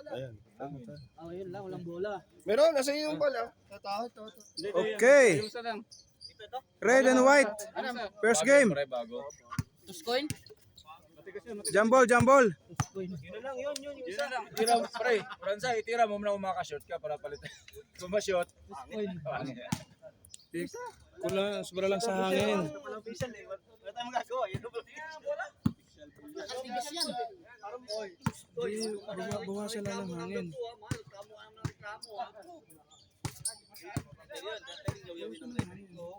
Ayan. Yun lang, walang bola. Meron, nasa yung bola. Okay. Red and white. First game. Tuskoin? Jambol, jambol. Yun lang, yun yung isa. Tira mo, pre. Fransa, itira mo na umakashoot ka para palitan. Kung ma-shoot. Kulang, sobra lang sa hangin. Wala tayong magagawa. Yun ang bola. Nakatigas yan. Bawasan lang ng hangin.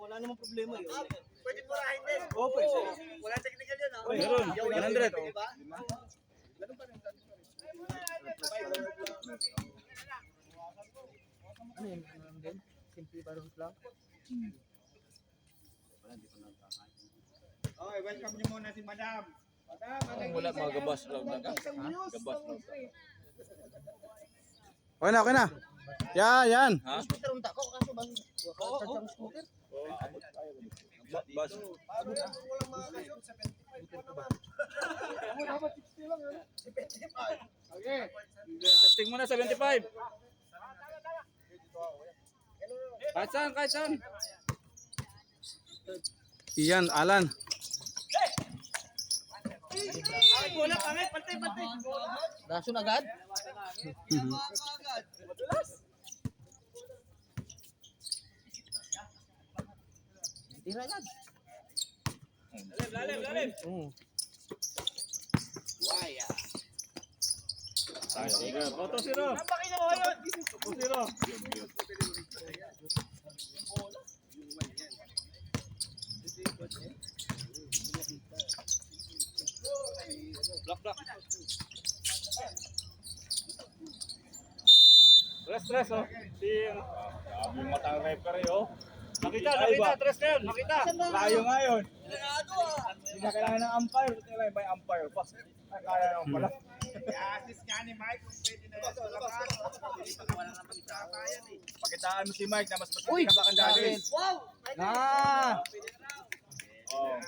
Wala namang problema yun. Pwede burahin din. Oo, pwede. Wala technical yun. Meron, 100. Ano yun? Ano lang din? Simple parang lang. Okay, welcome niyo muna si Madam. Wala mga gabas lang na. Gabas lang. Okay na, okay na. Yan. Ha? Scooter unta ko kaso bang charge ang scooter? Bas. Testing mo na 75. Kahit saan. Iyan, Alan. Bola, pangit, pantay. Rason agad? Tira agad. Lalim. Photo zero. Napakina mo yun. Zero. Block. Tres, oh. Sabi yung matang referee, oh. Nakita, tres na yun, nakita. Layo nga yun. Hindi na kailangan ng umpire. Buti lang may umpire pa. Kaya naman pala. Assist nga ni Mike kung pwede na yun. Wala naman itatayan eh. Pakitaan mo si Mike na mas matindi ka ba kandanis. Wow! Oh.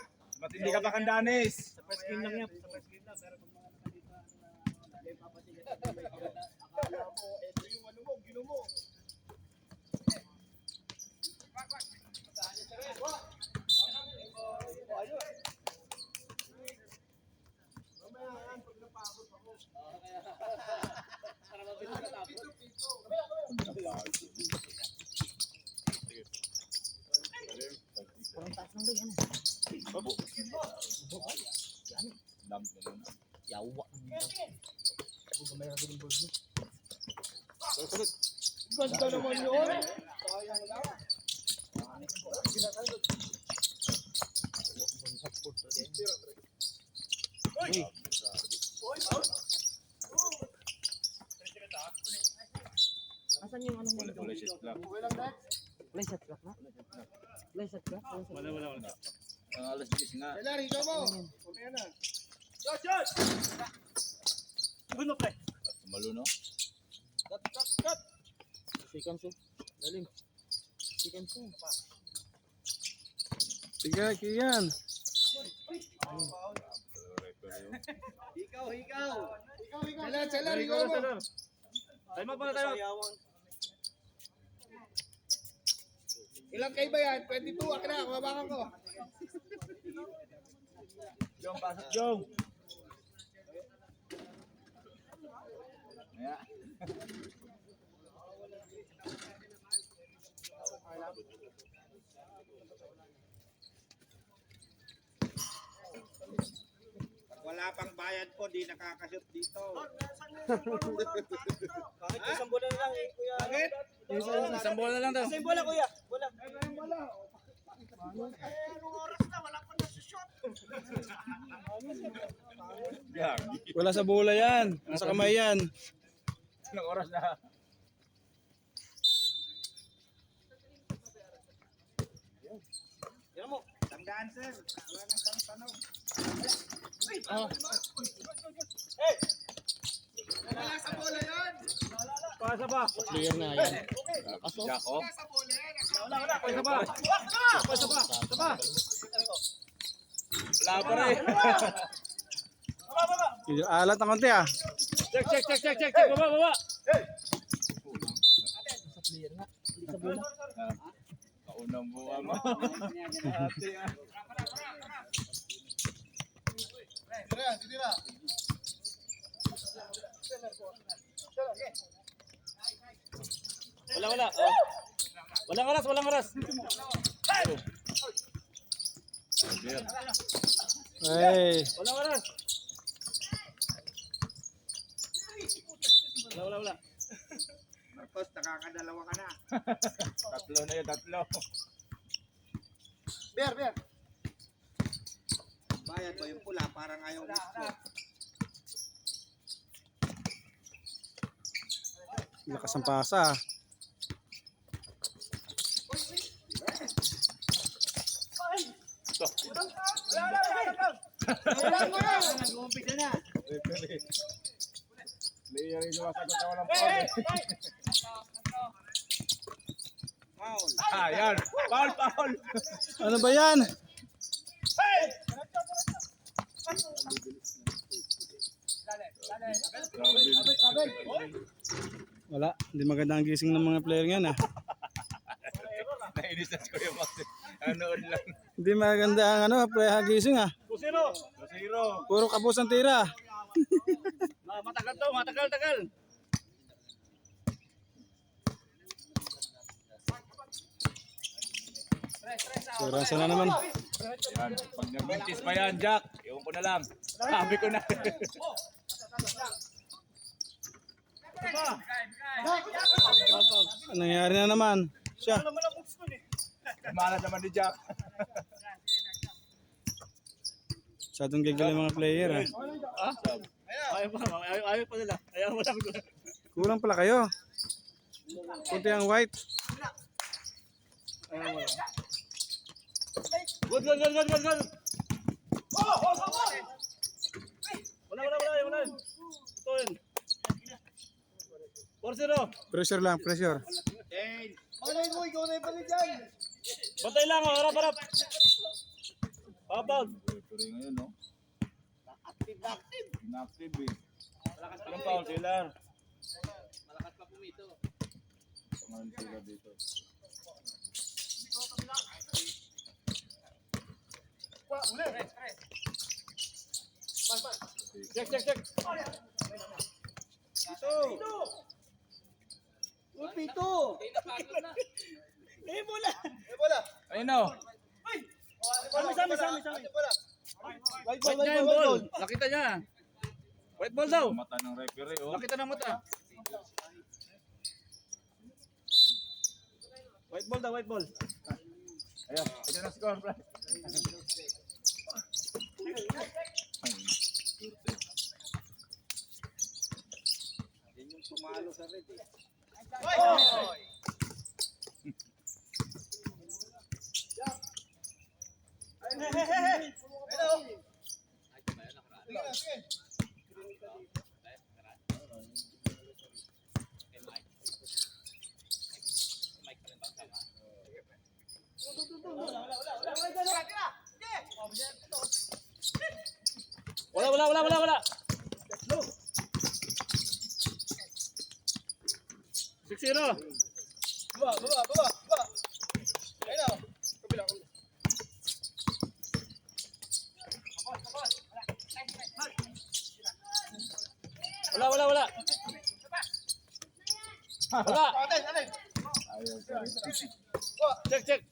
Matindi ka ba kandanis. Sa first game lang yan. Sa first game lang. Pero pag mga nakita na papatigas akala mo, ito yung ano mo, gino mo. Parang taas ng doon. Yawa. Gamay na din board mo. Ganda naman yun. Asan yung ano mo? Wala shot clock. Play shot clock na? Play shot clock? Wala. Ang alas 10 nga. Larry, ikaw mo. Kumaya na. Shot! Guno pre. Maluno. Cut! Seconds oh. Dalim. Seconds oh. Sige, Kian. Ikaw. Salar, ikaw mo. Time up na tayo. Ilang kayo ba yan? 22, akin na, kumabakan ko. Jong, pasok Jong. Yeah. Wala pang bayad po, di nakakashoot dito. Bakit isang bola na lang eh, kuya? Bakit? Isang bola na lang daw. Isang bola kuya. Bola. Anong oras na? Wala pa nasushoot. Wala sa bola yan. Nasa kamay yan. Anong oras na? Yan mo. Tandaan sir, wala nang tanong. Wala sa bola yan! Pasa ba? Clear na yan. Jako? Wala sa bola yan! Wala. Pasa ba? Pasa ba? Wala pa rin. Alat ng konti ah. Check. Baba. Kaunang buwa mo. Ate, ah. Wala. Oh. Walang oras. Hey. Walang oras. Wala. Marcos, nakakadalawa ka na. Tatlo na yun. Ber. Bayad mo yung pula, parang ayaw gusto. Lakas ng pasa. Nag-uumpisa na. Player yung sumasagot na walang foul. Foul. Yan. Foul. Ano ba yan? Wala. Hindi maganda ang gising ng mga player ngayon ah. Nainis na si Kuya Max. Anood lang. Hindi maganda ang player gising ah. 2-0. Puro kapos ang tira. Matagal. Surasa na naman. Yan. Pag nag-mintis pa yan, Jack. Iwan ko na lang. Sabi ko na. Anong nangyari na naman? Siya. Malas naman ni Jack. Masyadong gigal yung mga player ah. Ayaw pa nila. Ayaw mo lang. Kulang pala kayo. Kunti ang white. Good. Wala. Ito yun. 4-0. Pressure lang, pressure. Malay mo, ikaw na yung pala dyan. Bantay lang, harap. Papaw. Tuloy ngayon, no? Inactive eh. Ilang foul, Taylor? Malakas pa pumito. Pangalan sila dito. Check. Pito. Bola. Ayun o. Sami. White niya yung ball. Nakita niya. White ball daw. Mata ng referee, oh. Nakita ng mata. White ball daw, white ball. Ayan, ito na score, bro. Yan yung tumalo sa red eh. Wala. 6-0. Baba. Ayun na. Kabilang. Wala. Wala. Atay. Check.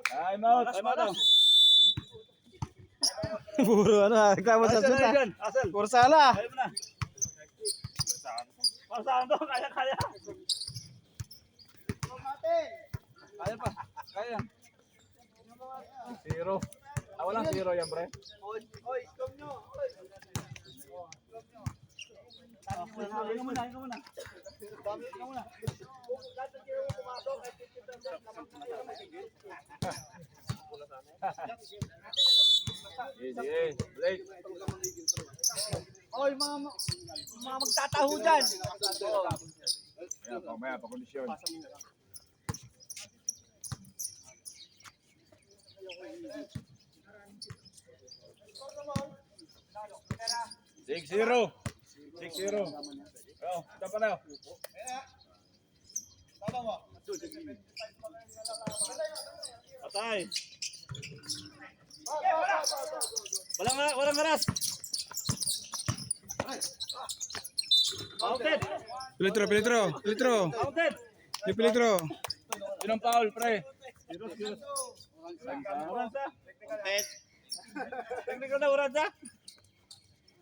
Time out. Puro nagtama sa suta. Asal. Puro sala. Ayaw mo na. Pasahan to, kaya. Kaya pa. Kaya. 0. Walang 0 yan, pre. Oy, come nyo. Hinga muna. Easy. Blake. Oy, mga magtataho dyan. Ayan, pamaya, pakondisyon. 6-0. 6-0. Oh, ito pa na. Patay. Walang haras. Outed. Pilitro. Outed. Yung Pilitro. Yun ang foul, pre. Uransa. Technical na Uransa.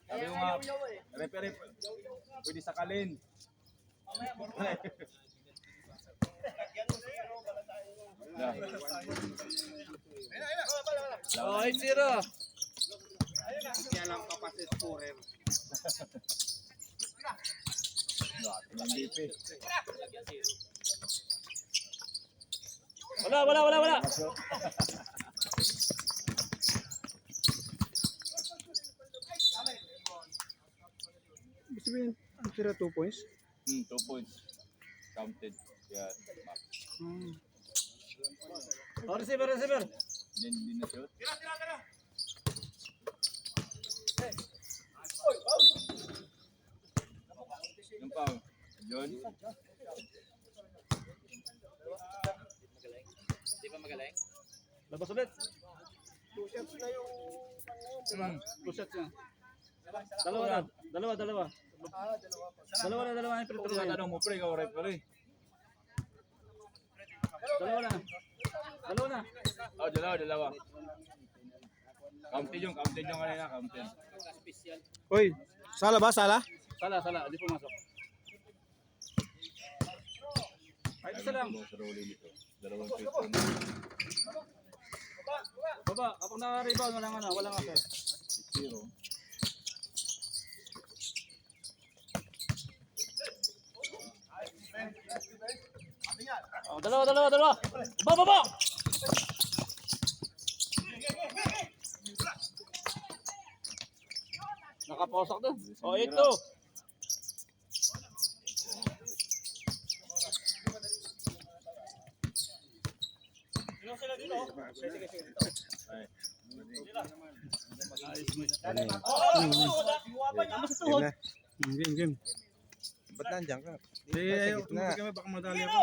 Sabi ko nga, referee, pwede sakalin. Oh, 8-0. Wala. Ibig sabihin, ang tira 2 points? 2 points. Counted. Yeah. Oh, receiver. Din na shoot. Yung foul. John. Labas ulit. Two shots na yung Two shots na. Dalawa. dalawa pa. Dalawa yung Kung tatanong mo, pre, ikaw referee. Dalawa na. Oh, dalawa. Counted yung kanina, counted. Uy, sala ba? Sala? Sala, di pumasok. Ay, isa lang. Sa rolling ito. Dalawang free throw. Baba, kapag naka-rebound, walang asset. 0. Oh, dalawa. Baba! Nakaposok doon. Oh, 8-2. Game. Ba't nandiyan ka? Ayaw, gitna. kami baka madali ako.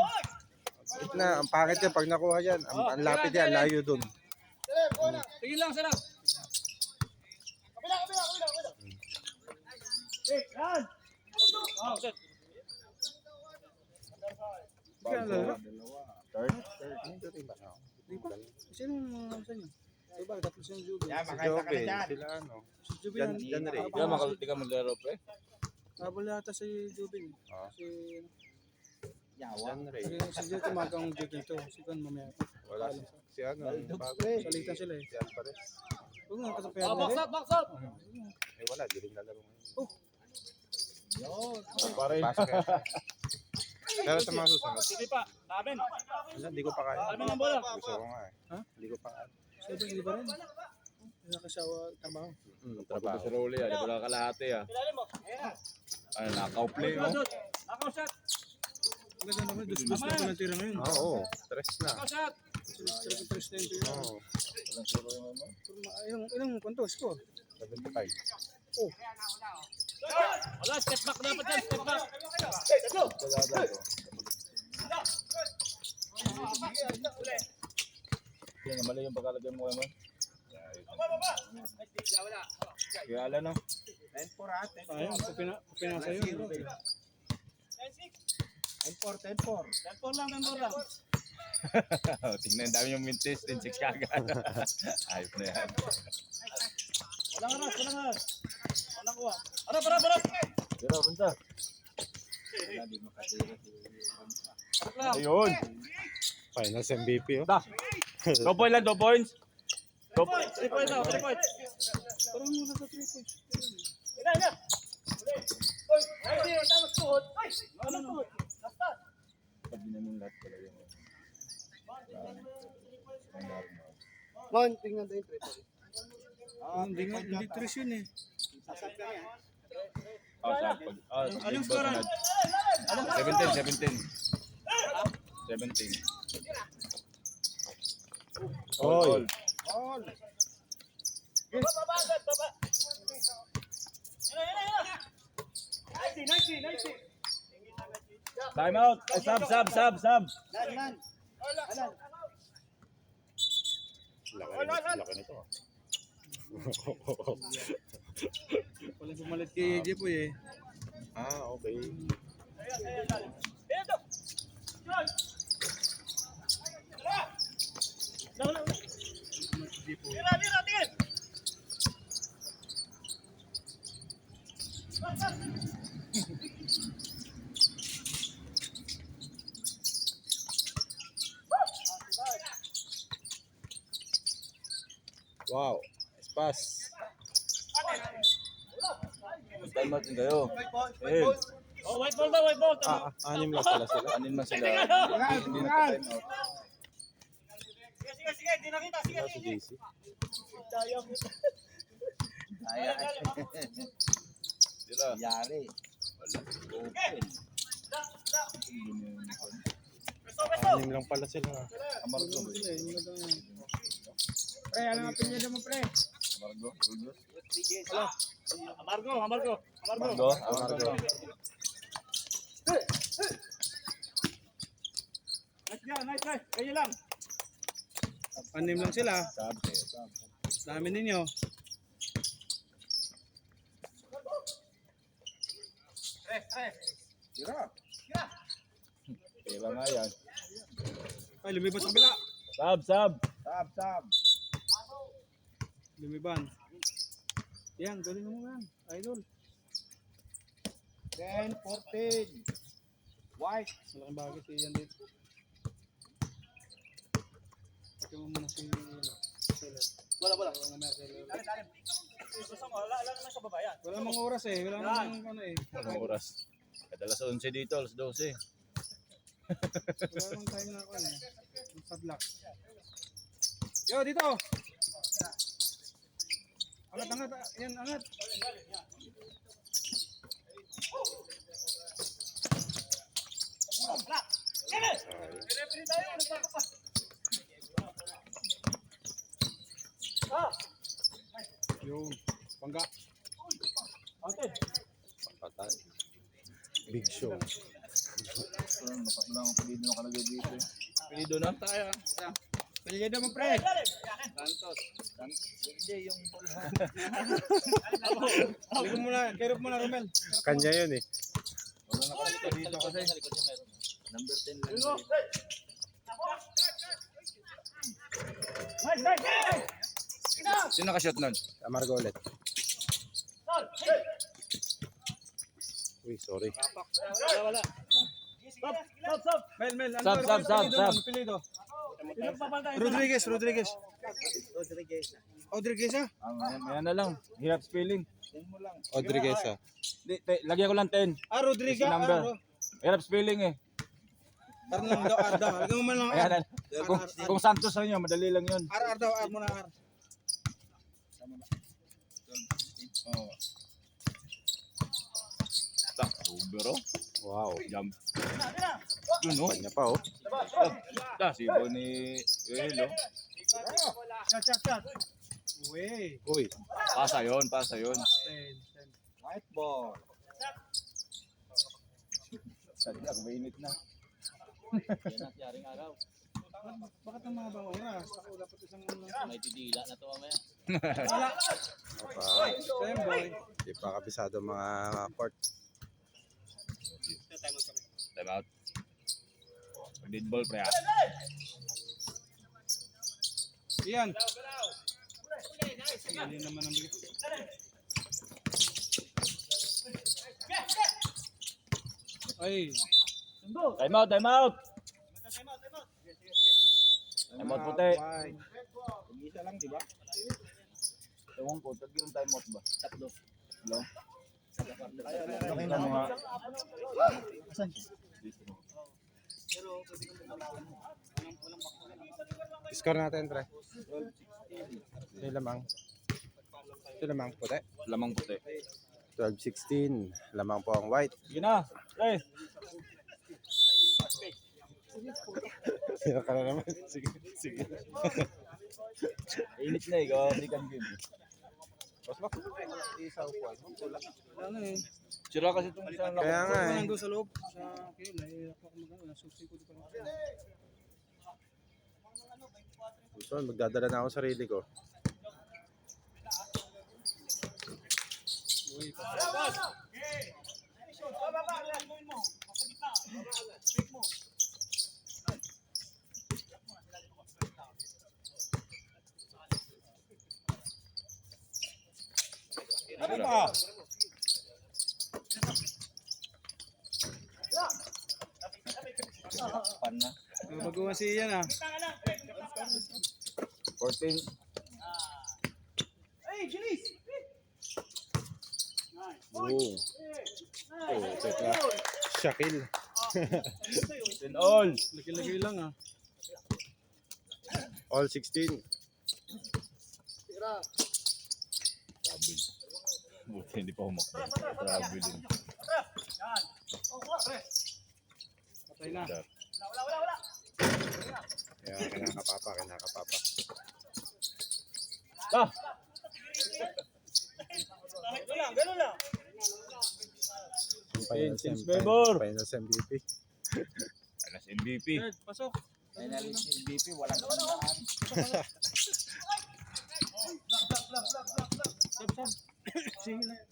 Gitna, ang pangit yan pag nakuha yan. Ang lapit yan, layo dun. Tingin lang sila. Sino sa inyo? Diba, tapos yung Juby. Si Jobe, sila ano. Si Juby Jan Ray. Kaya makaliti ka maglaro, pre. Habol yata si Juby. Ah. Si Jan Ray. Juby kumagang Juby ito. Si Kan mamaya. Wala si ano, bago. Salitan sila eh. Si Alvarez. Huwag nga kasapayan Oh, box na out. Eh wala, di rin lalaro ngayon. Pare. Pasok yan. Pero sa mga susunod. Sige pa. Sabi. Wala, hindi ko pa kaya. Sabi ng bola. Gusto ko nga eh. Ha? Hindi ko pa kaya. Sabi, hindi ba rin? Nakasawa trabaho. Trabaho sa rolling, di ba kalahati, ah. Ay, nakaw-play, oh. Nakaw-shot. Maganda naman, dus-dus na ito ng tira ngayon. Oo, stress na. Nakaw-shot. Stress na ito yun. Oo, Ilang kwanto, score? 75. Wala, step back dapat yan. Step back. Yan, mali yung pagkalagay mo kayo, man. Kaya ala, no? Ayun, pinasa yun. 10-4 lang. Tingnan, dami yung mintis, 10-6 kagad. Ayop na yan. Walang haras. Walang kuha. Harap. Pero, punta. Harap lang. Ayun. Finals MVP oh. 2 points lang, 2 points. 2 points. 3 points daw, 3 points. Parang muna sa 3 points. Sabi na nung lahat pala yun. Tingnan tayo yung triple. Hindi tres yun eh. Anong score? 17. Oy. Time out. Ay, sub. Lan. Laki nito. Walang pumalit kay Jepoy eh. Okay. Wow. Pass. Time out din kayo. Oh, white ball daw, white ball. Anim lang pala sila. Anin man sila. Hindi na time out. Sige, di nakita. Sige. Si JC. Sila. Yari. Anim lang pala sila. Amargo. Pre, ano nga pinyada mo pre? Amargo. Amargo. Amargo. Nice try. Kaya lang. Anim lang sila. Sabi. Dami ninyo. Kaya nga yan. Ay, lumiban sa kabila. Sub. Lumiban. Yan, galing mo yan. Idol. 10-14. White. Malaking bagay si Ian dito. Pati mo muna si Seller. Wala. Wala na Seller. Wala naman sa babayan. Wala namang oras eh. Wala namang ano eh. Anong oras? Kadalas 11 dito, alas 12. Wala namang tayo na ako eh. Padlock. Yo, dito! Angat. Yan, angat. Yung pangga. Patay. Big show. Wala akong pilido na kalagay dito. Pilido na? Tayo. Pilyada mo pre. Hindi yung Ligom mo na. Kerop mo na Romel. Kanya yun eh. Wala na kalagay dito kasi. number 10 lang. Sino nakashot nun? Amargo ulit. Uy, sorry. Wala. Stop. Mel. Sab. Pilido. Pinagpapalda. Rodriguez. Rodriguez. Rodriguez ah. Ayan na lang. Hirap spelling. Rodriguez ah. Lagyan ko lang 10. Rodriguez. Yung number. Hirap spelling eh. Parang lang daw R daw. Lagyan mo man lang Ayan R. na. Kung Santos na nyo, madali lang yun. R daw. R muna R. Oh. Over oh. Wow. Jump. Yun oh. Kanya pa oh. Sibo ni Hello. Shot. Uy. Uy. Pasa yun. 10. White ball. Sadyak, mainit na. Bakit ang mga bang oras? Ako dapat isang May titila na to mamaya. wala. Same boy. Di pa kabisado mga court. Time out. Dead ball pre. Iyan. Hindi naman ang bilis. Ay. Time out. Time out puti. Isa lang, di ba? Ewan ko, tag yung time out ba? Tatlo. Hello? Okay Ano nga? Score natin, pre. Lamang. Ito lamang puti. Lamang puti. 12-16. Lamang po ang white. Sige na. Pre. Sino ka na naman? Sige. Init na eh. Hindi kan game. Mas makuha isa upuan. Wala. Wala na eh. Sira kasi itong isang Kaya nga Ako eh. nandun sa loob. Sa akin, nahihirap ako mag-ano. Nasusi ko dito. So, magdadala na ako sa sarili ko. Ano ba? Pan na. Baguhan si Ian ah. 14. Oo. Oh, check na. Shakil. 10 all. Laki-laki lang ah. All 16. Travel. Buti hindi pa humakbang. Travel din. Patay na. Kaya kinakapapa. Ah! Ganun lang. Since favor. Finals MVP. Alas MVP. Third, pasok. MVP, walang tandaan.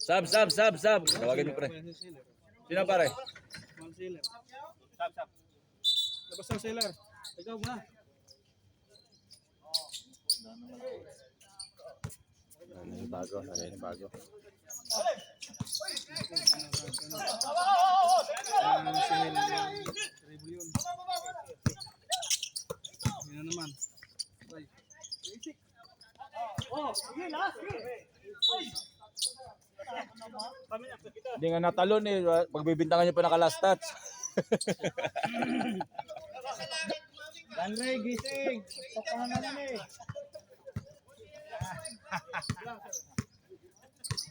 Sab. Tawagin mo pre. Sino pare? One sailor. Labas ang sailor. Ikaw muna. Bago. Yun na naman. Hindi nga natalon eh. Pagbibintangan niyo pa naka-last touch. Danre, gising. Tokahan na naman eh.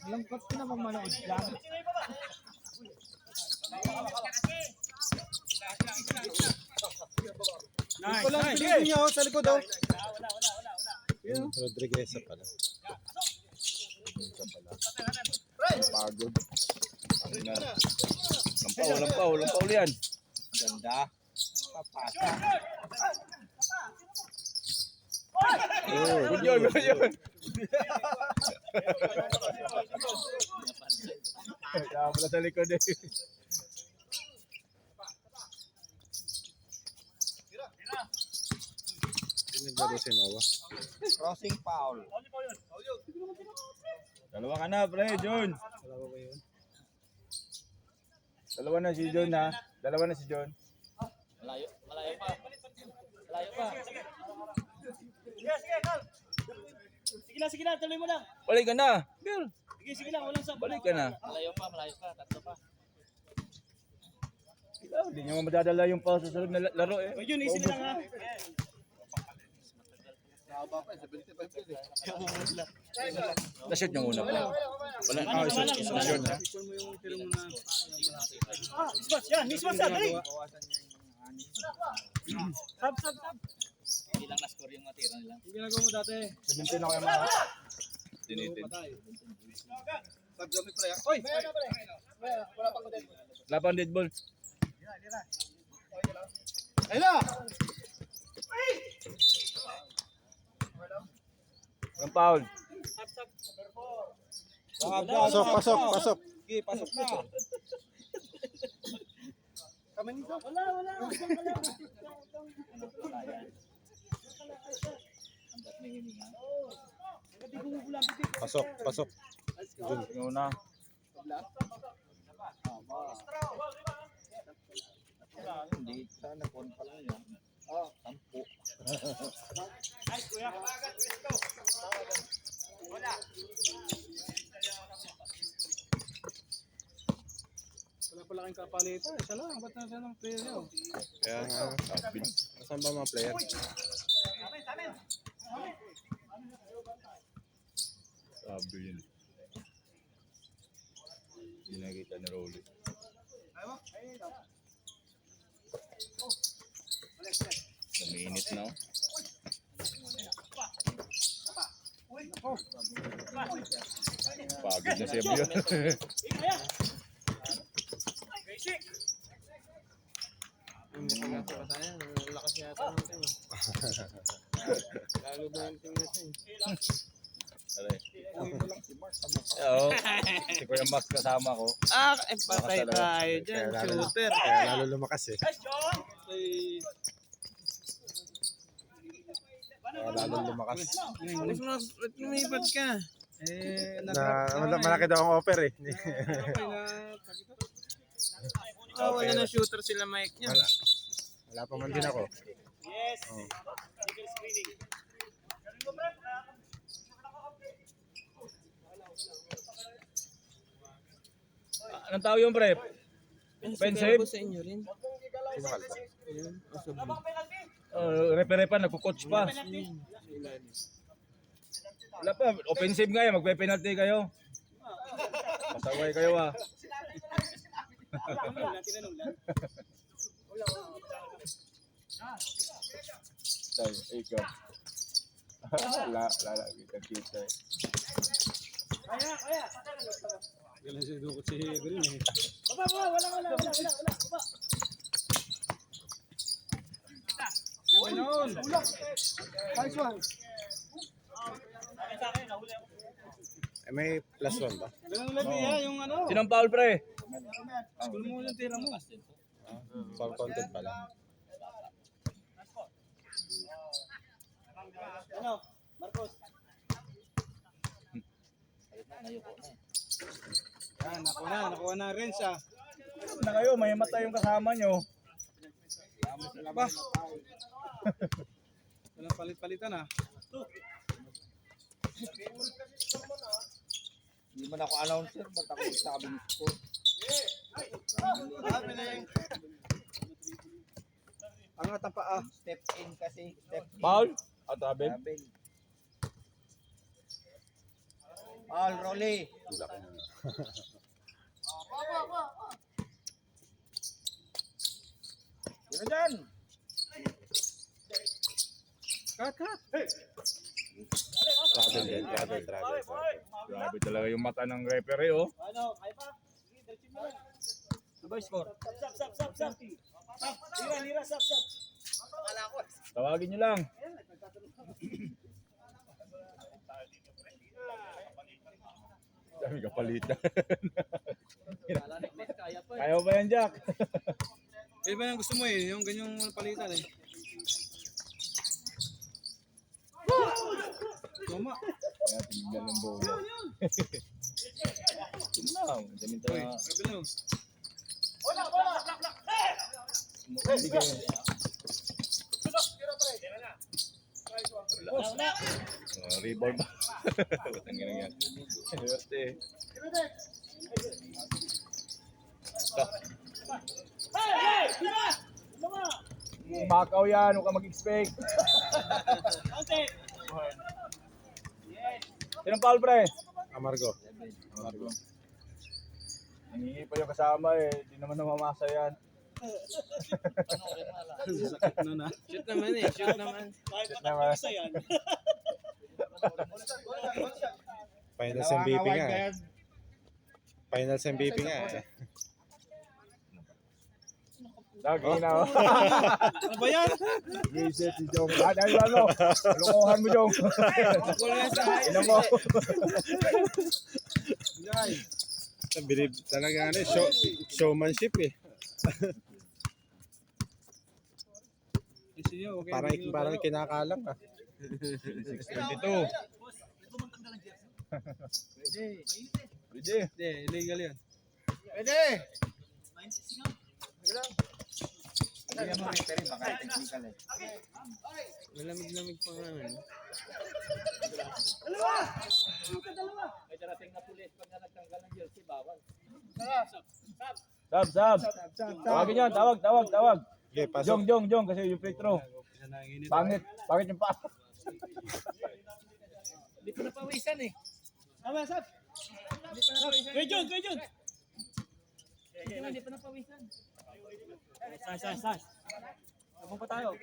Lungkot ko na magmanood dyan. Nice, nice. Pilitin niyo sa likod daw. Rodriguez pala. Pagod. Walang paul yan. Ganda. Papasa. Good yun. Kaya pala sa likod eh. Naglaro si Noah. Crossing foul. Dalawa ka na, pre, John. Dalawa na si John, ha? Dalawa na si John. Malayo pa. Sige na, tuloy mo lang. Balik ka na. Girl, Sige lang, walang sa. balik ka na. Malayo pa, tatlo pa. Hindi nyo madadala yung pa sa sunod na laro eh. O yun, easy lang ha. Na-shoot nyo muna pa. Wala na. Ipon mo yung tiro mo na. Mismas yan, dali. Sab. Hindi lang na-score yung matira nila. Yung ginagawa mo dati. 17 ako yung mga. Tinitin. Oy! Wala pang dead ball. Walang foul. Pasok. Sige, pasok na. Wala. Pasok. Yung una. Hindi, sana kon pa lang yan. Tampo. Wala pala kayong kapalita. Isa lang. Ba't na siya ng player niyo? Kaya nga. Saan ba mga player? Sabi yun. Hindi nakita ni Rolly. Uminit na. Pagod na siya yun. Hindi pa natin pa sayang. Ang lakas yata ng team. Lalo ba yung team natin? Oo. Si Kuya Max kasama ko. Patay tayo dyan. Shooter. Kaya lalo lumakas eh. Kaya lalo lumakas. Alis mo, ba't lumipat ka? Malaki daw ang offer eh. Wala na shooter sila Mike niya. Wala pa man din ako. Yes. Single screening. Anong tao yung pre? Offensive? Sa inyo rin. Sino kalbo? Ayun. Referee pa, nagko-coach pa. Wala pa, offensive nga yan, magpe-penalty kayo. Pasaway kayo ah. Tay, ikaw. Kita. Galing siya dukot si Green eh. Wala. Ganoon. Nice one. May plus 1 ba? Ganun lang niya yung ano. Sinong foul pre? School mo yung tira mo. Foul content pala. Ano? Marcos. Yan, nakuha na rin siya. Na kayo, may matay yung kasama nyo. Ba? Walang palit-palitan ah. Hindi man ako announcer, ba't ako sabi ng score? Angat ang paa. Step in kasi. Step in. Foul? Atabi? All Rolly. Sino dyan? Cut. Travel. Grabe talaga yung mata ng referee oh. Ano? Kaya pa? Sige, diretso mo lang. Ano ba yung score? Sap. Lira, sap. Tawagin nyo lang. Dami kapalitan. Kaya ba yan, Jack? Eh ba yung gusto mo eh, yung ganyang palitan eh. Tuma. Kaya tinignan ng bola. Tumulaw. Dami Uy, tayo. kabilo. Rebound ba? Batang ginagyan. Swerte. Makaw yan, huwag ka mag-expect. Sinong foul pre? Amargo. Nangingi pa yung kasama eh, di naman namamasa yan. Sakit na na. Shoot naman eh, shoot naman. Naman. Finals MVP nga eh. Finals MVP nga eh. Lagi na oh. Ano ba yan? Visit si Jong. Dahil ano, lukuhan mo Jong. Ina mo. Bilib talaga ano, showmanship eh. Parang kinakalang ah. 622. Pwede. Hindi, illegal yan. Pwede. Hindi mo referee, baka technical eh. Malamig-lamig pa nga naman. May darating na pulis pag nagtanggal ng jersey, bawal. Sab. Tawagin yan, tawag. Okay, pasok. Jong, kasi yung free throw. Pangit yung pa. Hindi pa napawisan eh. Tama, sap. Kuya John. Hindi pa napawisan. Sas. Abang pa tayo.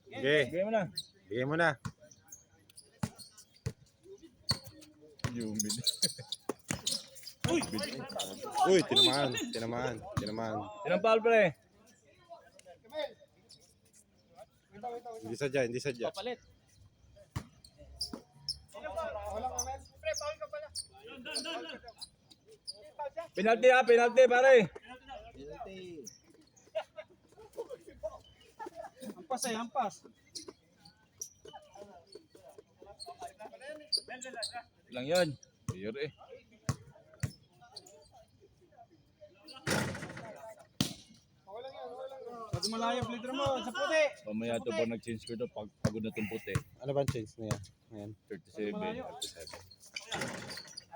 Okay, Bigay mo na. bigay mo na. Yumin. Uy, tinamaan. Ilang foul pre? Hindi sadya. Papalit. Penalty pare. Hampas. Lang yun. Beer eh. Pag malayo, filter mo, sa puti. Mamaya to pag nag-change ko to, pagod na itong puti. Ano ba ang change niya? Ngayon. 37.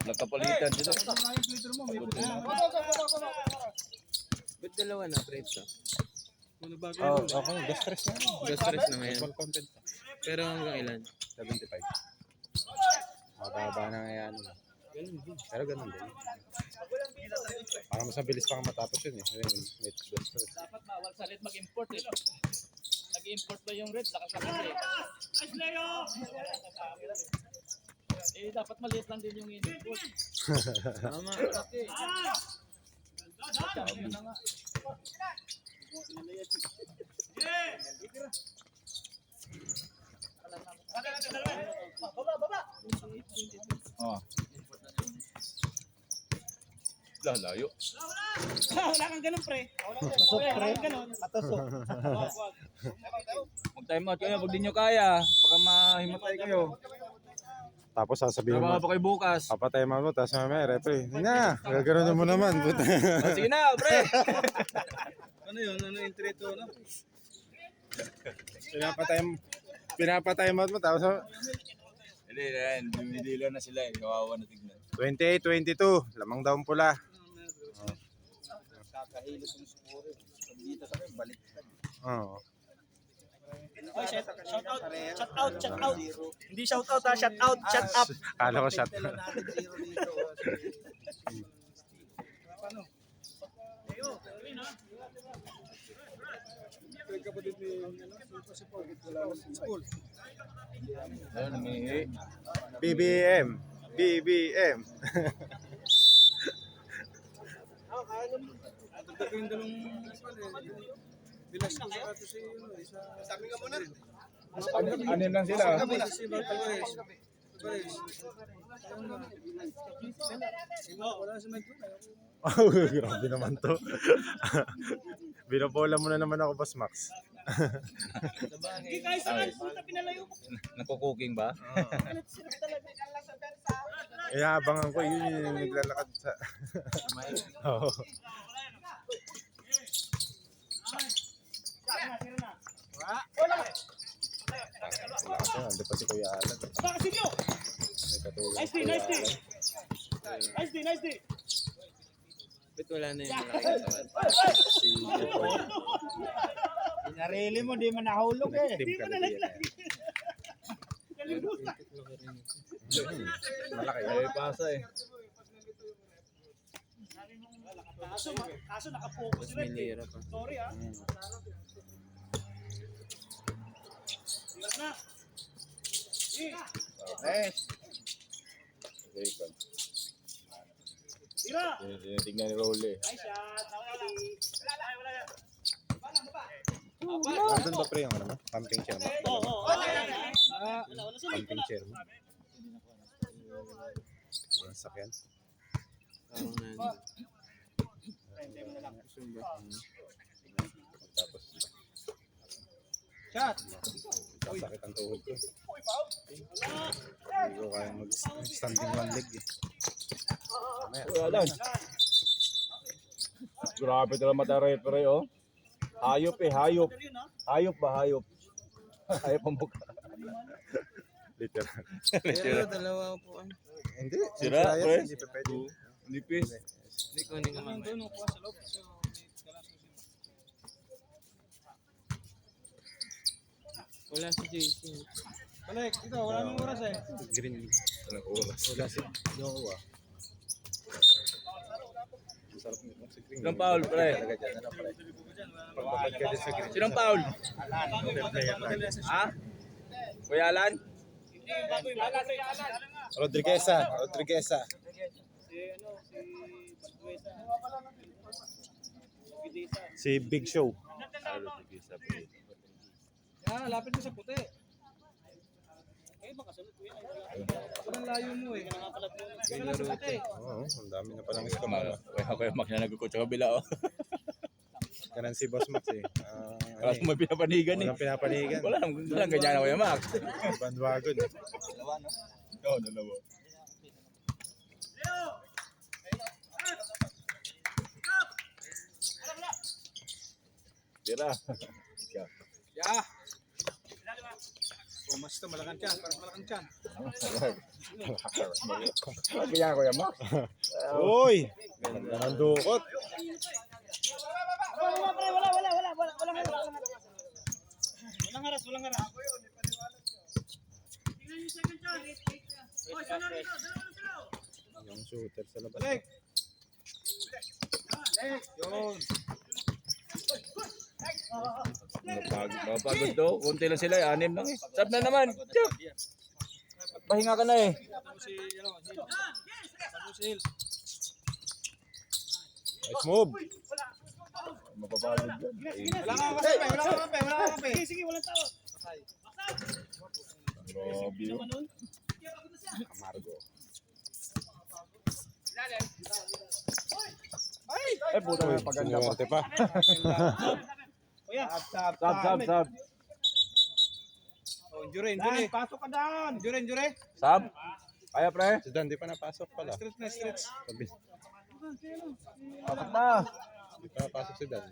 Nagkapalitan dito. Pag malayo, filter mo, may puti na. Ba't dalawa na, pre? Ano bago Oh, yun? okay. Gas stress na. Gas stress na ngayon. Full content. Pero hanggang ilan? 75. Mababa na nga yan. Pero ganun din. Para mas mabilis pa matapos yun eh. Ayun, may gas stress. Dapat bawal sa red mag-import eh. Nag-import ba yung red? Lakas na red. Eh, dapat maliit lang din yung in-import. Tama. Okay. Yun na nga. Oh. Layo. Wala kang ganun, pre. Wala kang ganun. Mag-time out kayo pag di nyo kaya. Baka mahimatay kayo. Tapos sasabihin mo, Trabaho pa kayo bukas. papatay mo, tapos mamaya, referee. Hindi na, gagano'n mo naman. Puta. Oh, sige na, pre. Ano yun? Ano yung treto, no? Pinapatay mo, tapos Hindi lang na sila eh. Kawawa na tignan. 28-22, lamang daw ang pula. Kakahilot yung score. Pag dito sa akin, balik. Oo. Oh, shout out. Hindi shout out ha, shout out, shut up. Kala ko shot. Natin zero dito. Kapatid ni kasi po, wala na sa school. Ayun, namihi. BBM. Dagdag ko yung dalong bilas ko sa ato si isa. Sabi nga muna. Ano lang sila? Si Barbares. Wala si Mike. Oh, grabe naman to. Binobola mo na naman ako, Boss Max. Nagko-cooking ba? Inaabangan ko, yun yung naglalakad sa... Oo. Ando pa si Kuya Alan. May katulong. Nice day. Ba't wala na yung Si Jepoy. Pinarili mo, di man nahulog eh. Team Kaladian. Malaki. Ay, pasa eh. Kaso nakapokus sila. Sorry ah. na. Tira. Tingnan ni Rolly. Ay, shot. Wala yan. Nandun ba pre yung ano mo? Pumping chair mo? Oo. Wala sila. Pumping chair mo? Ang sakyan. Tapos Shot. sasakit ang tuhod ko. Hindi ko kaya mag-standing one leg eh. Wala lang. Grabe talaga mataray pre oh. Hayop eh, hayop. Hayop ba, hayop? Hayop ang mukha. Literal. Pero dalawa po. Hindi. Sira, yan, pre? Hindi pa pwede. Nipis. Hindi ko ning mamaya. Doon kuha sa loob. Wala si JC. Balik, ito, wala nang oras eh. Green. Anong oras? Wala si Jowa. Sarap nito si Green. Sinong foul, pre? Talaga dyan, ano pre? Pagpapag ka din sa Green. Sinong foul? Player lang. Ha? Kuya Alan? Bago yung bala sa Alan. Rodrigueza. Rodrigueza. Si Big Show. Ah, lapit mo sa puti. Ang layo mo eh. Kaya lang sa puti. Oo, ang dami na palang iskamara. Kaya Max na nagkukot sa kabila oh. Kanan si Boss Max eh. Wala akong may pinapanigan eh. Walang pinapanigan. Walang ganyan na Kuya Max. Bandwagon eh. Oo, dalawa. Tira. Yeah. Oh, mas ito, malakan tiyan. Parang malakan tiyan. Kaya Kuya Max. Uy! Ganda ng dukot. Walang haras. Yung shooter sa labas. Balik. Yun. Mapagod to. Kunti lang sila. 6 lang eh. Sab na naman. Tiyok. Pahinga ka na eh. Tapos si, ano, Hill. Tapos si Hill. Nice move. Mapapagod yan. Wala kang kampe. Sige, walang tao. Grabe yun. Amargo. Eh, puta na paganda pa. Sinuwerte pa. Kuya, Sab. Oh, Jure. pasok ka daan. Jure. Sab. Kaya pre. Si Dan, di pa napasok pala. Stretch. Sabi, Pasok na. di pa napasok si Dan.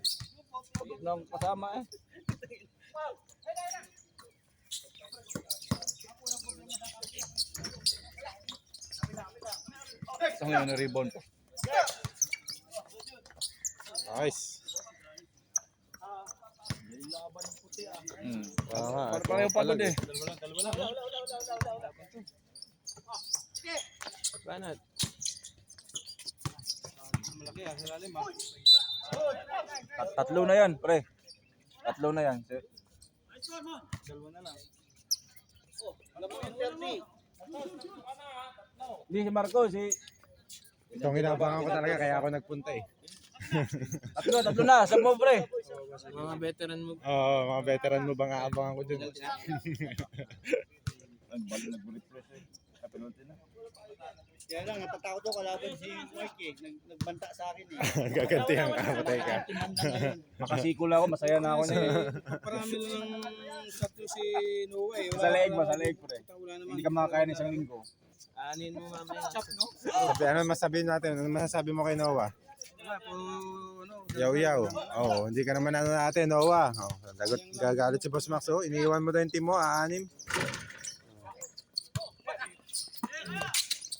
Pagod nang kasama eh. Gusto mo yung rebound ko. Nice. Oo nga. Parang yung pagod eh. Banat. Malaki ah, sa lalim ah. Tatlo na yan, pre. Tatlo na yan. Dalawa na lang. Alam mo yung 30. Hindi si Marco, si... Itong inabangan ko talaga kaya ako nagpunta eh. Tatlo na. Sab mo, pre. Mga veteran mo. Oo, mga veteran mo ba nga abangan ko dun? Kaya lang, natatakot ako kalaban si Mark eh. Nagbanta sa akin eh. Gagantihan ka, patay ka. Makasikula ako, masaya na ako niya. Parami lang shot to si Noah eh. Sa leeg ba, sa leeg, pre. Wala naman. Hindi ka makakaya ng isang linggo. Anin mo mamaya. Chop no? Sabi, ano masabihin natin? Ano masasabi mo kay Noah? Wala po ano. Yaw. Oo, hindi ka naman ano natin, Noah. Oh, gagalit si Boss Max. Oh, iniiwan mo daw yung team mo, aanim.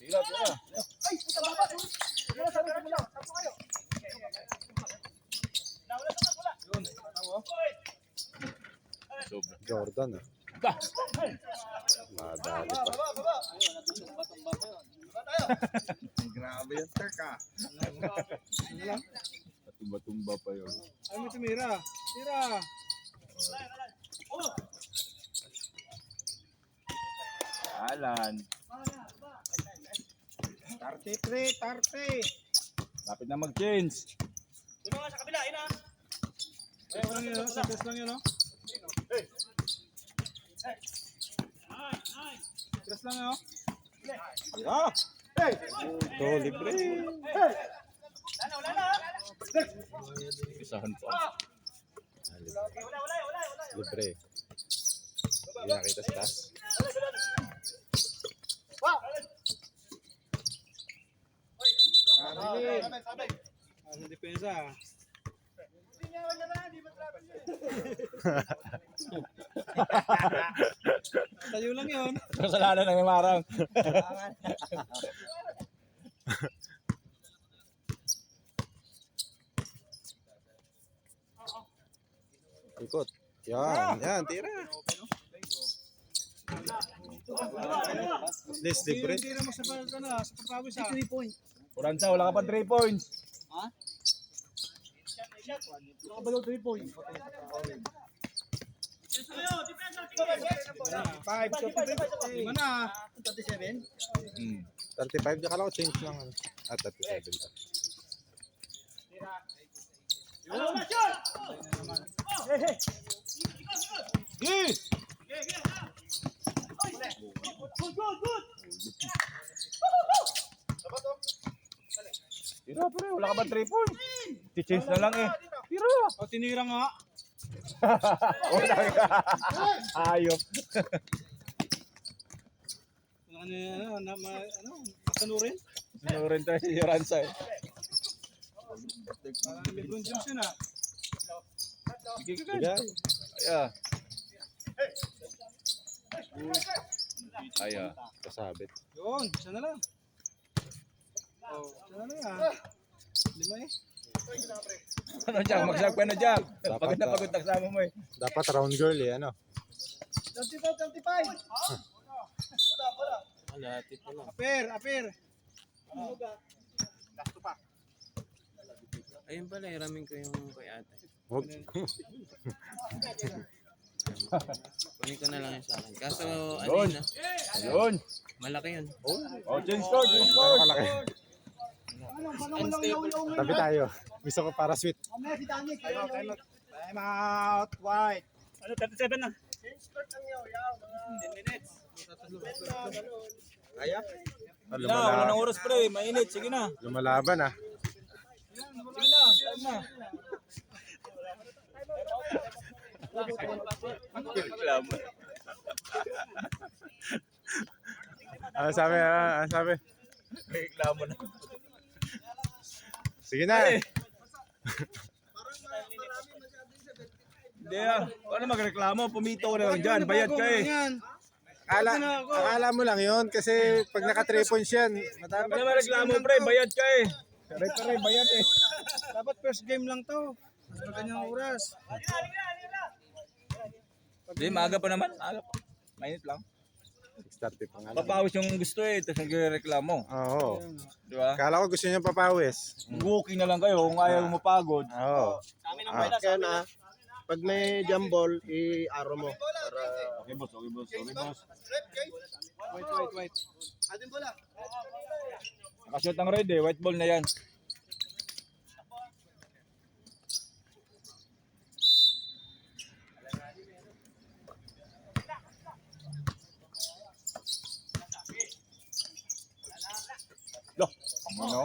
Tira. Jordan ah. Madali pa. Grabe yan, Turk ah. Tumba-tumba pa yun. Ay mo tumira. Tira. Alan. Tarte. Lapit na mag-change. Sino nga sa kabila, ina? Eh, walang yun. Sa test lang yun, no? Test lang yun, no? Tira. Ito, libre. Isahan pa. Libre. Hindi nakita sa taas. Sa depensa. Tayo lang yun. Kasalanan ng Marang. Ikot. Yan, tira. At least libre. Hindi naman sa pagpawis ha. 3 points. Uransa, wala ka pa 3 points. Nakabalaw 3 points. Lima na. 37. 35, akala ko change lang. 37 lang. Tira pre, wala ka ba 3 points? I-change na lang eh. Tira. O, tinira nga. Wala ka. Ayop. Kasanurin? Sinurin tayo si Yoransa eh. Lebron James yun ah. Sige ka Sige. Aya. Aya. Kasabit. Yun, isa na lang. Oh, isa na lang ah. Lima eh. Ano Jack? Magsag pa na Jack. Dapat Pagod na ba? pagod na kasama mo eh. Dapat round girl eh, ano? 35. Aper. Ayun pala, iramin ko yung kay ate. Huwag. Kunin ko na lang yung sa akin. Kaso, ano Yun. yun Ayun. malaki yun. Oh, change card, change card. Kalaki. Tabi tayo. Gusto ko para sweet. Time out. White. Ano, 37 na. 10 minutes. Wala nang oras pre, mainit. Sige na. Lumalaban ah. Sige na, time na. Ano sabi? Ano sabi? Reklamo na. Sige na. Hindi ah. Ano magreklamo? Pumito ko na lang dyan. Bayad ka eh. Akala mo lang yun kasi pag naka 3 points yan, Ano naman reklamo pre? Bayad ka eh. Pare, bayad eh. Dapat first game lang to. Mas maganyang oras. Hindi, maaga pa naman. Maaga pa. Mainit lang. 6:30 pang ano. Papawis yung gusto eh. Tapos nagreklamo. Oo. Di ba? Akala ko gusto niyo papawis. Walking na lang kayo kung ayaw mo mapagod. Oo. Kaya na, pag may jump ball, i-arrow mo. Para... Okay boss, okay boss, okay boss. Wait. Nakashot ang red eh. White ball na yan. Loh, ano?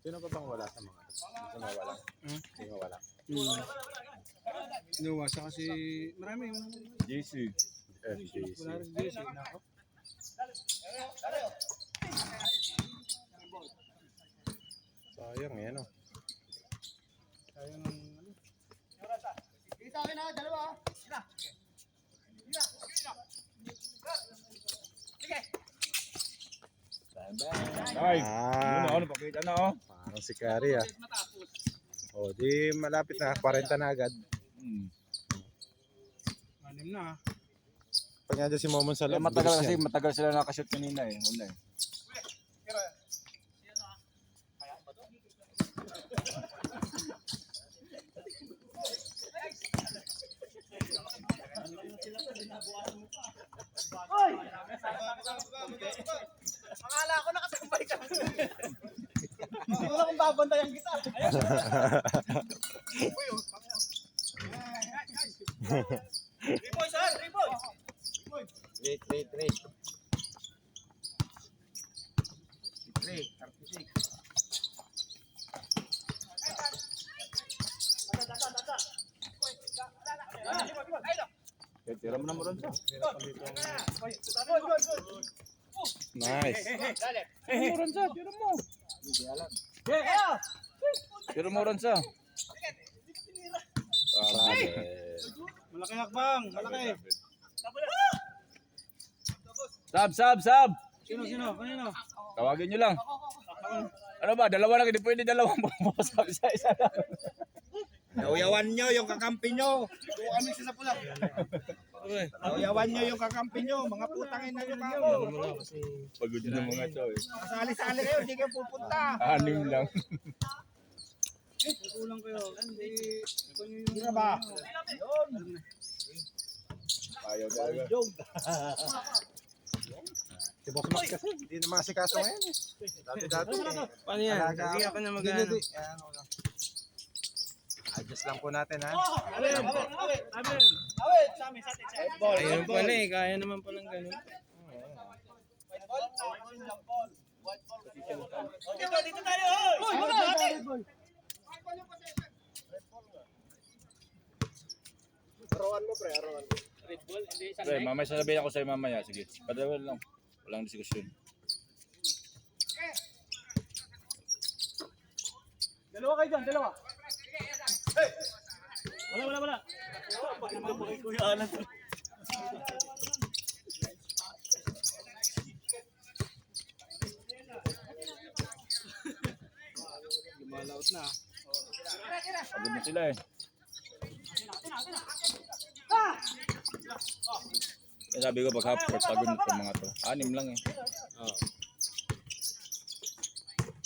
Sino pa bang wala sa mga? Sino wala? Sino wala? Inuwasa kasi marami. JC. FJC. Wala rin JC. Nako. Sayang yan oh. Sayang ang ano. Ay, Ah, ano, pakita na oh. parang si Kari ah. O, di malapit na. 40 na agad. Anim na. Pag nandiyan si Momon sa loob, Matagal bilis kasi, yan. matagal sila nakashoot kanina eh. Una eh. Akala ko nakasambay ka. Wala kong babantayan kita. Tira mo na mo ron siya. Nice. Tira mo ron siya, tira mo. Tira mo ron siya. Sabi. Malaki hakbang. Malaki. Sab! Sino? Kanino? Tawagin nyo lang. Ano ba, dalawa lang, hindi pwede dalawang bumabas sa isa lang. Nauyawan nyo yung kakampi nyo. Kung kami sa pula. Nauyawan nyo yung kakampi nyo. Mga putangin na yung ako. Pagod yung mga to eh. Kasali-sali kayo, hindi kayo pupunta. 6 lang. Kulang kayo. Hindi. Hindi na ba? Ayaw talaga. Si Boss Max kasi, hindi na masikaso ngayon eh. Dati-dati eh. Paano yan? Alaga Sige ako. ako na Hindi, mag-ano. hindi. Ayan, ano. Adjust lang po natin ha. Ayun pala eh. Kaya naman palang ganun. Dito tayo. Hoy, Pre, mamaya sasabihin ako sa'yo mamaya. Sige, padawal lang. Walang diskusyon. Dalawa kayo dyan, dalawa. Wala. Pakita mo kay Kuya Alan. Lumalaot na. Pagod na sila eh. Eh, sabi ko pag half court, pagod na itong mga to. 6 lang eh. Oo.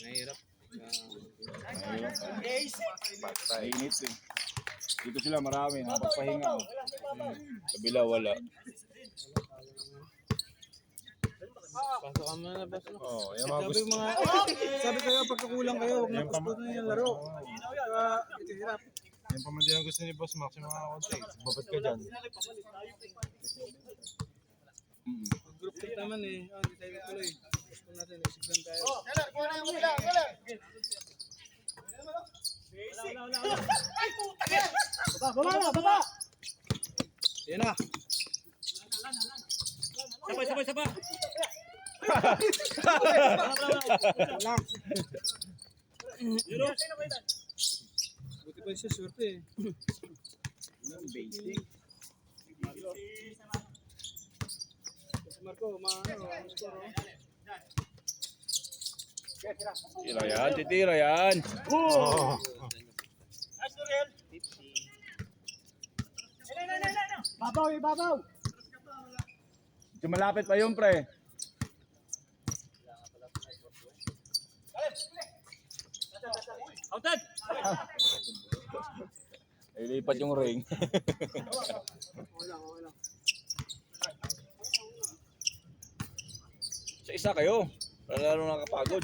Mahirap. Mainit eh. Dito sila marami, nakapagpahinga. Kabila wala. Pasok ka muna, boss. Oo, yung mga Sabi gusto. mga, sabi kayo, pagkakulang kayo, huwag na gusto na yung laro. Kaya, ito hirap. Yung pamandyan ang gusto ni Boss Max, yung mga konti. Babad ka dyan. Group trip naman eh. Hindi tayo tuloy. Gusto natin, exam tayo. Baba! Yan na. Sabay. Buti pa siya, swerte eh. Marco, ang score oh. Titira yan. Oo. Babaw! Medyo malapit pa yun, pre. Outed! Ilipat yung ring. Sa isa kayo. Para lalo nakapagod.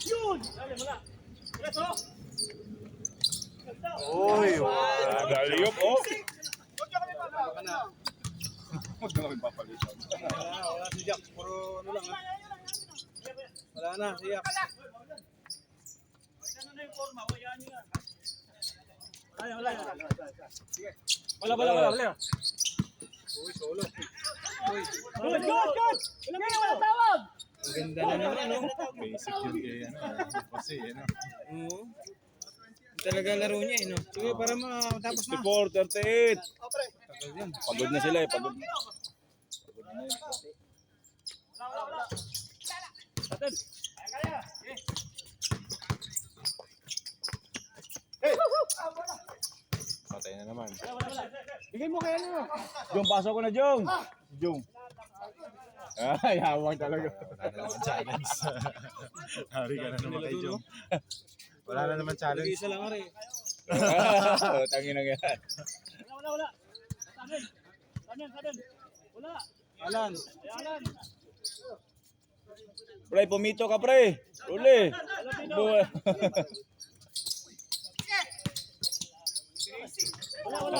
Yun! Dali, wala. Diretso! Uy, Galiyop, oh. Baka na. Huwag na kami papalitan. Wala si Jack. Puro ano lang ha. Wala na, si Jack. Ano na yung forma? Wayaan nyo na. Wala. Wala. Uy, solo. Good! Wala tawag! Ang ganda na naman, no? basic yun kay ano. Kasi ano. Oo. Talaga laro niya, eh, no? Sige, para matapos na. 54, 38. Tagal yan. Pagod na sila eh, pagod na. Wala. Outed! Kaya! Patay na naman. Wala. Bigay mo kaya ano? Jong, pasok ko na, Jong. Jong. Ay, hawak talaga. Wala na naman challenge. Hari ka na naman kay Jom. Wala na naman challenge. Isa lang rin. Tangin na yan. Wala. Saden. Wala. Alan. Ayan. Pre, pumito ka, pre. Uli. Buwa. Wala.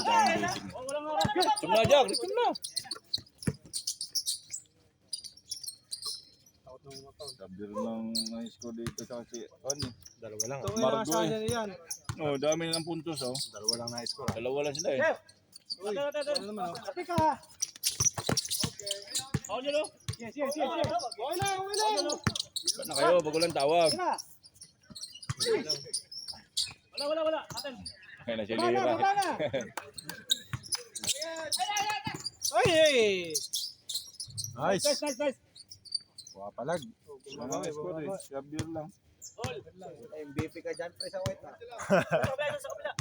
Tum na, Jack. Tum na. Sabi rin ng score dito sa kasi, ano, Dalawa lang. Ito Margo, yung nasa eh. yan. oh, dami nilang puntos, oh. Dalawa lang na score. Dalawa lang sila, eh. Uy, ano naman, oh? Kapit ka. Ako nyo, no? Yes. Okay lang. Ba't na kayo? Bago lang tawag. Wala. Aten. Kaya na si Lira. Ay! Nice. Nice. Wapalag. Ano ang score, eh? Sabi lang. All. MVP ka dyan, pre, sa white na. Sa kabila.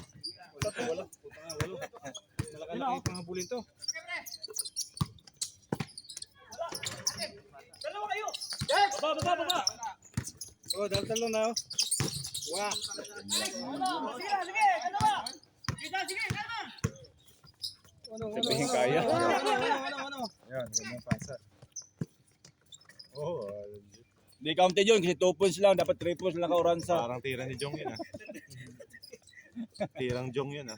Walo. Puta nga, walo. Malaki-laki pang habulin to. Dalawa kayo. Baba. Oh, dal-dal lang na. Oh. Wow. Sabihin kaya. Ano? Yan, gandang pasa. Oo, Hindi counted yun kasi 2 points lang. Dapat 3 points lang ka oransa. parang tira ni Jong yun ah. Tirang Jong yun ah.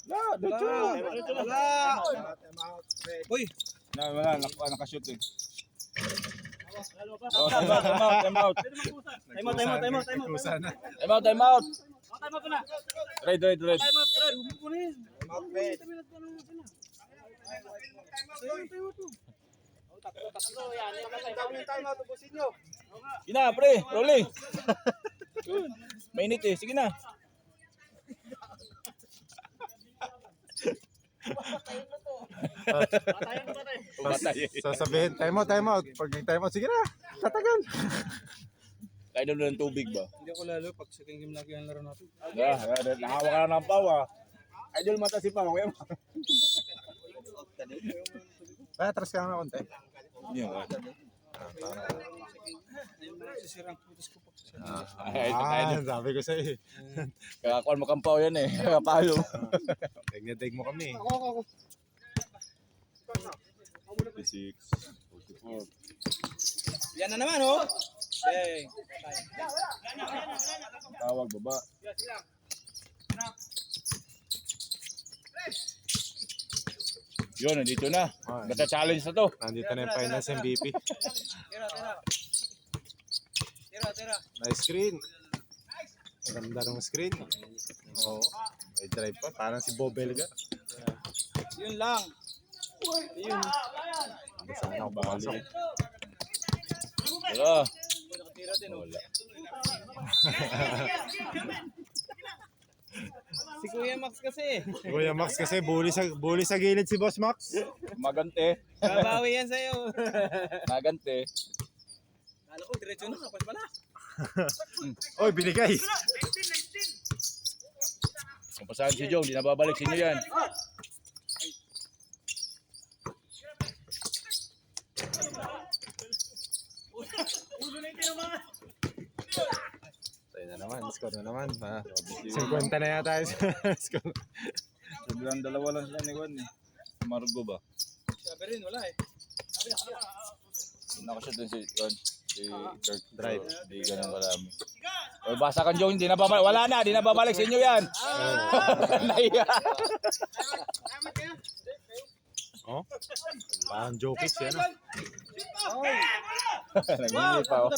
Wala. Uy, Wala, nakashoot eh. Oh, time out. Kusa na. Time out. Red. Sige na, pre. Rolling. Mainit eh. Sige na. Sasabihin, time out. Pag nag-time out, sige na. Tatagal. Kainom na ng tubig ba? hindi ako lalo pag second game lagi ang laro natin. Nahawa ka na ng Pau ah. Idol mata si Pau. Kaya atras ka na konti. Sisirang putos ko pa. Sabi ko sa'yo. Kakakuan mo kang Pau yan eh. Kakapalo. Deg mo kami. Ako. 56, 44. Yan na naman, oh. Hey. Tawag baba. Yun, nandito na. Basta challenge na to. Nandito na yung finals MVP. Tira. Nice screen. Ganda ng screen. Oo. May drive pa. Parang si Bob Belga. Yun lang. Yun. Hindi sana ako pumasok. Tira. Tira din, oh. Si Kuya Max kasi. Kuya Max kasi bully sa gilid si Boss Max. Magante. Babawi yan sa'yo. Magante. Kala ko, diretso na. Kapag pala. Oy, binigay. Kung pasahan si Jong, di na babalik sa inyo yan. Tayo na naman. Score na naman. 50 na yata yung score. Sobrang dalawa lang sila ni Juan eh. Margo ba? Sabi rin, wala eh. Nakashoot din si Juan. Si Kirk. Drive. Di ganun karami. O basa kan Jong, di na babalik. Wala na, di na babalik sa inyo yan. Naiya. Oh? Parang Jokic yan. Nangingi pa ako.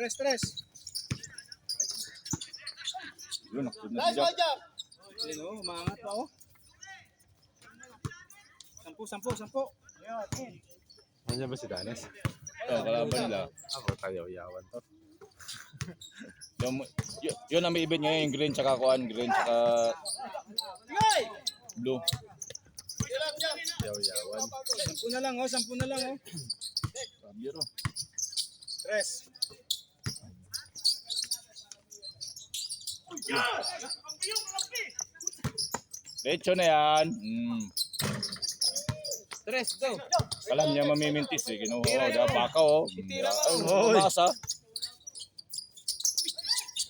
Tres. Yun, nakashoot na si Jack. Ayun, oh, umangat pa, oh. 10. Nandiyan ba si Danes? Kalaban nila. Ako tayo yawan to. Yun ang may ibig ngayon, yung green tsaka kuan, green tsaka blue. Yawan. 10 na lang, oh. Biro. Tres. Lecho na yan. Tres, go. Alam niya mamimintis eh. Kinuha ko. Baka oh. Oy. Basa.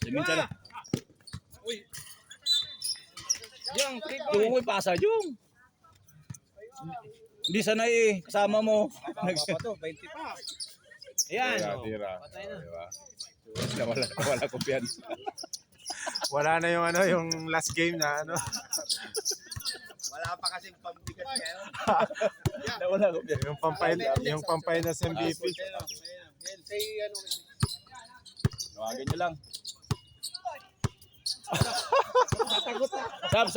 Siminsa na. Uy. Yung, Yung may pasa yung. Hindi sanay eh. Kasama mo. pa to, 20 pa. Ayan. Tira. Patay na. Diba? Wala kumpiyansa. Wala na yung last game na Wala pa kasing pambigat ngayon. Wala kumpiyansa. yung pamfinals MVP. Tawagin nyo lang. Sab.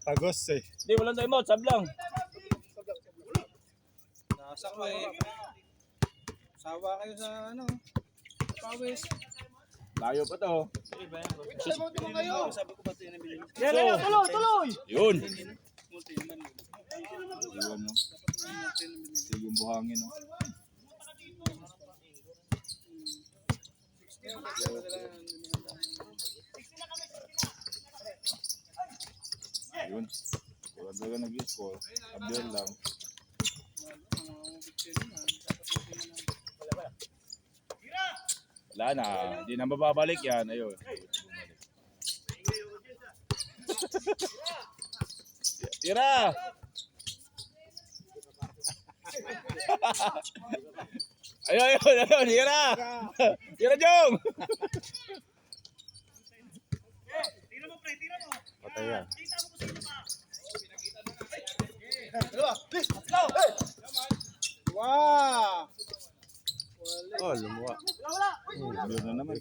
Tagos eh. Hindi, walang time out. Sab lang. Nasa ko eh. Sawa kayo sa pawis. Layo pa to. Sabi ko ba ito yung nabili? Tuloy! Yun. Iwan no. Sige yung buhangin no. Yun. Wala talaga nag-score. Abdel lang. Wala na. Hindi na mababalik yan. Ayun. Tira! Ayun. Tira! Tira, Jong! Patay yan. Wow! Oh, lumuha. Abdel na naman.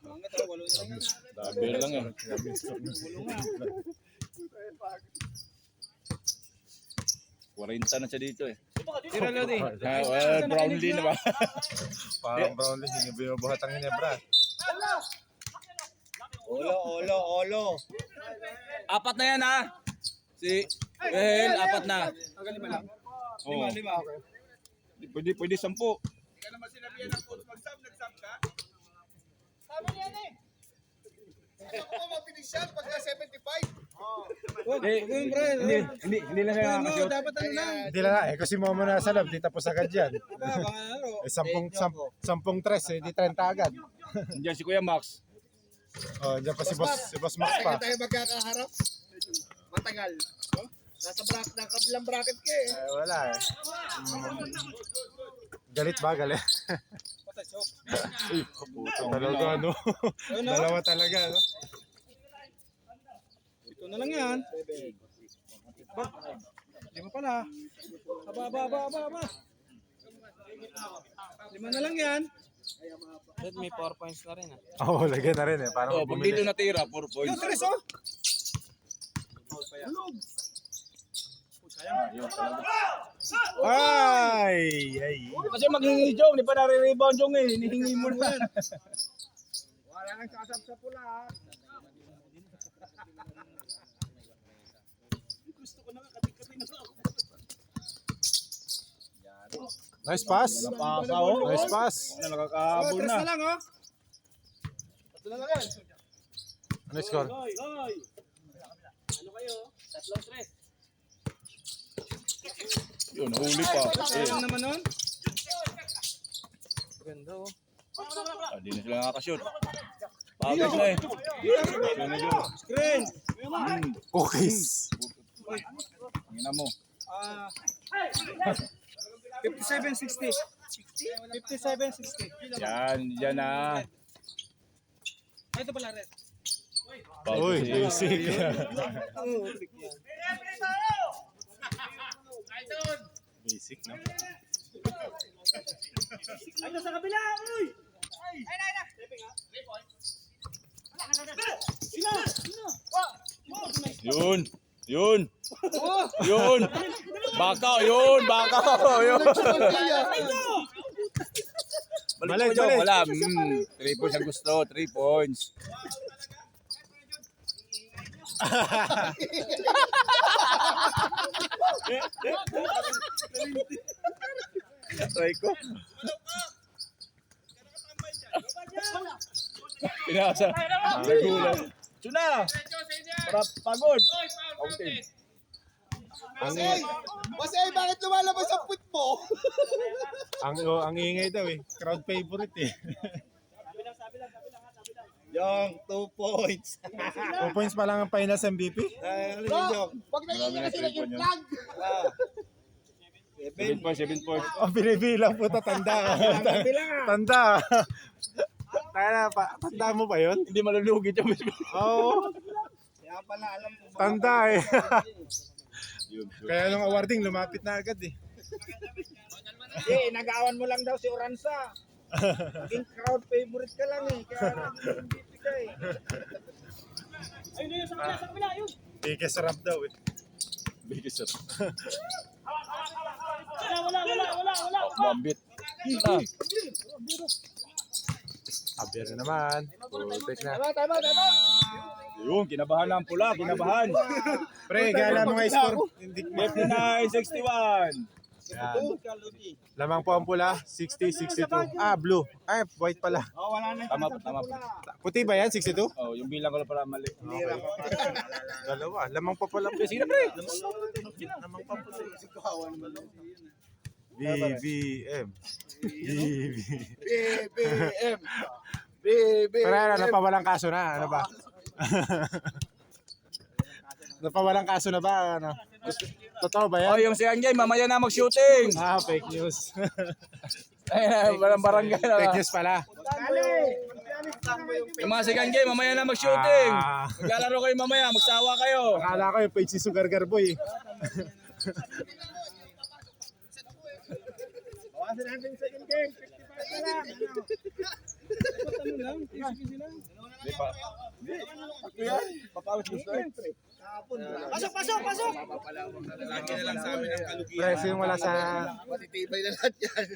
Mga tao, walo na lang. Abdel lang eh. Walo nga. 40 na siya dito eh. Tira Lodi. Brownlee na ba? Parang Brownlee, hindi binubuhat ang Ginebra. Olo. Apat na yan ha. Si Ehel, apat na. Hanggang 5 lang. Oo. 5, okay. Pwede 10. Hindi ka naman sinabihan ng coach mag-sub, nag-sub ka? Sabi niya eh. Hindi ako mapinish yan pagka 75. Hindi na siya Ano, dapat ano lang. Hindi lang eh, kasi mo na sa loob, di tapos agad yan. Baka ano. Eh, 10 tres, eh, di 30 agad. Diyan si Kuya Max. Oh, diyan pa si Boss Max pa. Tayo magkakaharap. Matagal. Nasa bracket, ng kabilang bracket ka eh. Eh, wala eh. Galit ba? Galit. Talaga, no? Dalawa talaga, no? Ito na lang yan. Lima pala. Aba. 5 na lang yan. May 4 points na rin ah. Oo, lagyan na rin eh. Parang Pag dito natira, 4 Yung points. 3 oh. Ay! Kasi maghingi Jong, di pa nare-rebound Jong eh. Hinihingi mo na. Wala nang sasab sa pula. Nice pass. Napasa oh. Nice pass. Nakakahabol 3 na. na lang oh. Ito na lang yan. Ano yung score? Ano kayo? 3-3. Yun, huli pa. Sayang naman nun. Ganda oh. Hindi na sila nakakashoot. Pagod na eh. Yun na yun. Screen. Cookies. Tingnan mo. 57-60. 57-60. Yan na. Ay, ito pala red. Uy, basic. Basic, no? Ano sa kabila? Uy! Yun. Bakaw, yun. Balik mo Jong, wala. 3 points ang gusto, 3 points. Try ko. Pinasa. Nagulat. Tuna! Para pagod. Okay. Masay, bakit lumalabas ang put mo? ang ingay daw eh. Crowd favorite eh. Yung 2 points. 2 points pa lang ang finals MVP. Ano yun, Jong? Pag Marami na 3 points yun. 7 points, 7 points. Oh, binibilang puta, tanda. Tanda. Tanda mo ba yun? Hindi malulugi dyan. Oo. Kaya pala alam mo. Tanda eh. Yun. Kaya nung awarding, lumapit na agad eh. Nag-aawan mo lang daw si Oranza. Naging crowd favorite ka lang eh. Kaya naging MVP ka eh. Ayun na yun, sa kabila, yun. Biggest sarap daw eh. Biggest shot. Wala. Bambit. Abir na naman. Putik na. Tama. Yun, kinabahan na ang pula, kinabahan. Pre, gala mo nga score. Hindi 59-61. Yan. Lamang po ang pula, 60, 62. Ah, blue. Ay, white pala. Oh, wala na. Tama po, tama po. Puti ba yan, 62? Oh, yung bilang ko lang pala mali. Dalawa. Lamang pa pala. Sige na, pre. Lamang pa pala. BBM. BBM. BBM. Pero ano, napawalang kaso na. Ano ba? Napawalang kaso na ba? Ano? Totoo ba Oh, yan? yung si Anjay, mamaya na mag-shooting. Ah, fake news. Ayun, parang barangay na. Fake news pala. Yung mga si Anjay, mamaya na mag-shooting. Ah, Maglalaro kayo mamaya, magsawa kayo. akala ko yung page si Sugar Boy. Bawasan natin yung second game. 55 na lang. Ano lang, easy lang. Papawis gusto eh. Pasok, pasok, pasok! Lagi na lang sa amin ang kalugihan. Pre, sino wala sa... Matitibay na lahat yan.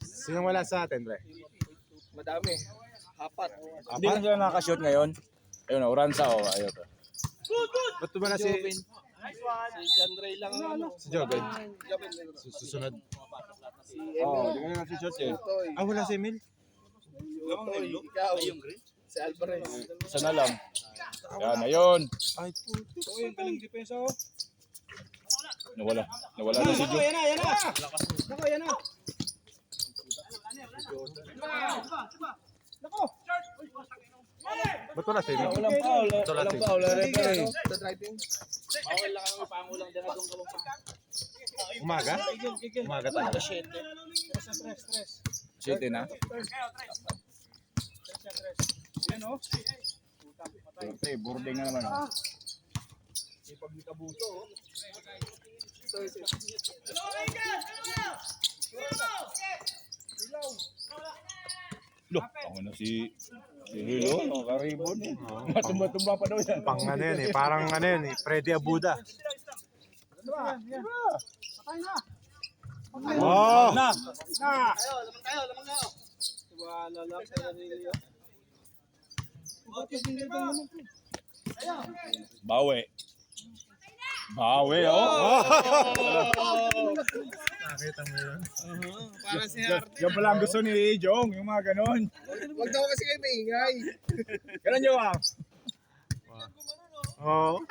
Sino wala sa atin, pre? Madami. Apat. Hindi na sila nakaka-shoot ngayon. Ayun, Oranza, oh, ayun. Ba't ba na si... Si John Ray lang ang ano. Si Joven? Susunod. Oh, hindi ka na nag-shoot eh. Ah, wala si Emil? Toy, ikaw. Si Alvarez. Isa na lang. Yan, ayun. Ay, puti. Oo, yung galing depensa oh. Nawala. Nawala na si Nako, Joe. yan na, yan na. Nako, yan na. Nako. Ba't wala si Emil? Walang foul. Walang foul. Referee. Sa driving. Umaga? Umaga talaga. Stress. Shooting na. Yan oh. Siyempre, boarding na naman. Oh. Loh, ako na si Hilo, nakaribon eh. Matumba-tumba pa daw yan. Pang ano yan eh. Parang ano yan eh. Freddy Abuda. Oh! Na! Wala lang sa sarili oh. Bakit hindi ba naman po? Bawi. Bawi, oh. Nakita mo yun? Para si Harte. Yan pala ang gusto ni Jong, yung mga ganon. Huwag daw kasi kayo maingay. Ganon nyo ah. Oo.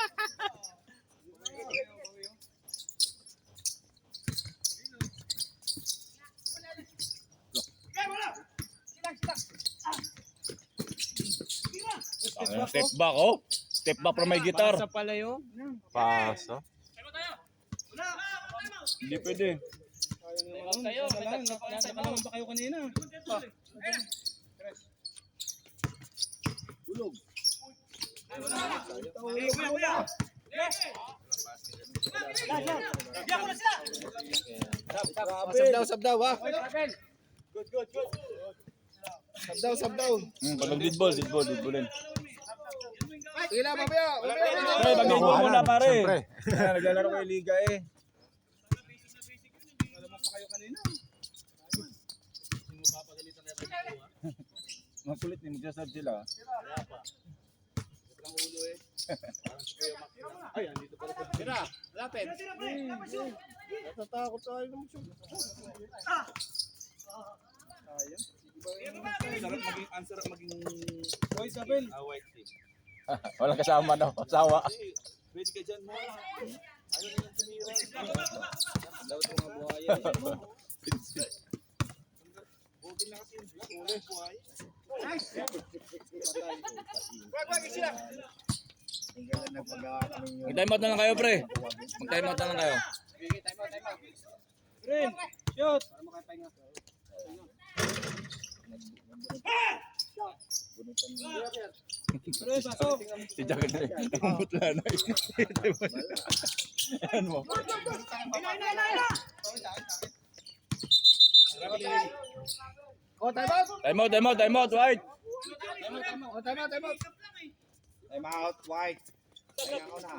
Step back, oh. Step back from my guitar. Sa pala yun. Paso. Hindi pwede. Kayo, nakalaman pa kayo kanina. Sabdaw ha. Sabdaw. Pag dead ball din. Sige na, mamaya. Hey, mag-dead ball muna pare. Siyempre. Ayan, naglalaro kayo liga eh. Nakalaman pa kayo kanina. Makulit ni magsasab sila. Lapit. Natatakot tayo ng shoot. Sarap maging Boy, Isabel. Walang kasama no, asawa. Pwede ka dyan mo. Mag-time out na lang kayo, pre. Mag-time out na lang kayo. Rin, shoot. Rin, pasok. Si Jack na namumutla na. Ayan mo. Oh, time Time out, White. Time out, White. Kaya ako na.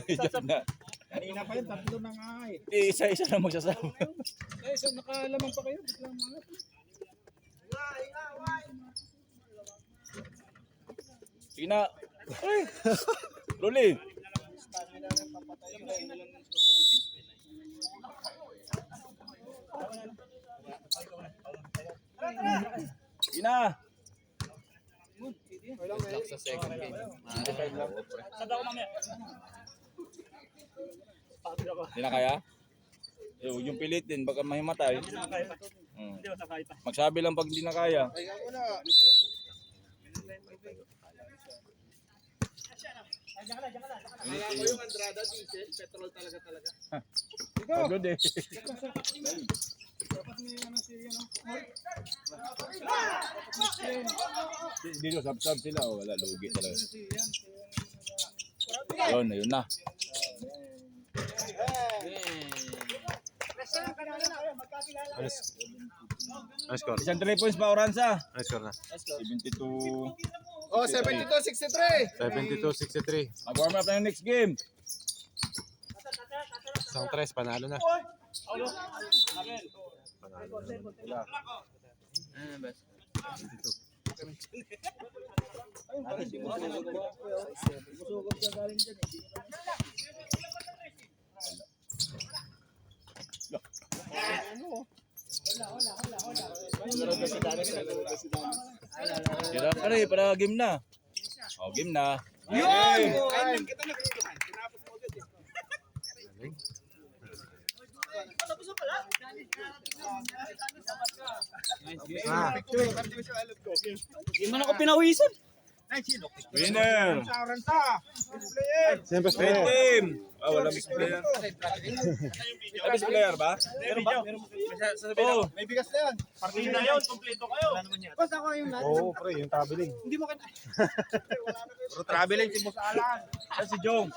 Jack na. Kanina pa yun, tatlo na nga eh. Isa-isa na magsasawa. Eh, so nakalaman pa kayo. Biglang mga. Sige na. Ay! Rolly. Ina. Sa second game. Hindi na kaya? Yung pilit din, baka mahimatay. Magsabi lang pag hindi na kaya. Pagod eh. Dito, sab-sab sila. Oh, wala, lugi talaga. Yun, ayun na. Ano score? Isang 3 points pa, Oranza. Ano score na? 72. Oh, 72-63. 72-63. Mag-warm up na yung next game. Isang 3, panalo na. Panalo na. Tira pa rin, para game na. Oh, game na. Yun! Ah, Hindi man ako pinawisan. Winner! siyempre Red team! Ah, wala best player. Ah, best player ba? Meron ba? Oo. May bigas na yan. Partida yun, kompleto kayo. Basta ako yung Oo, pre, yung traveling. Hindi mo kaya. Pero traveling si Boss Alan. Ah, si Jong.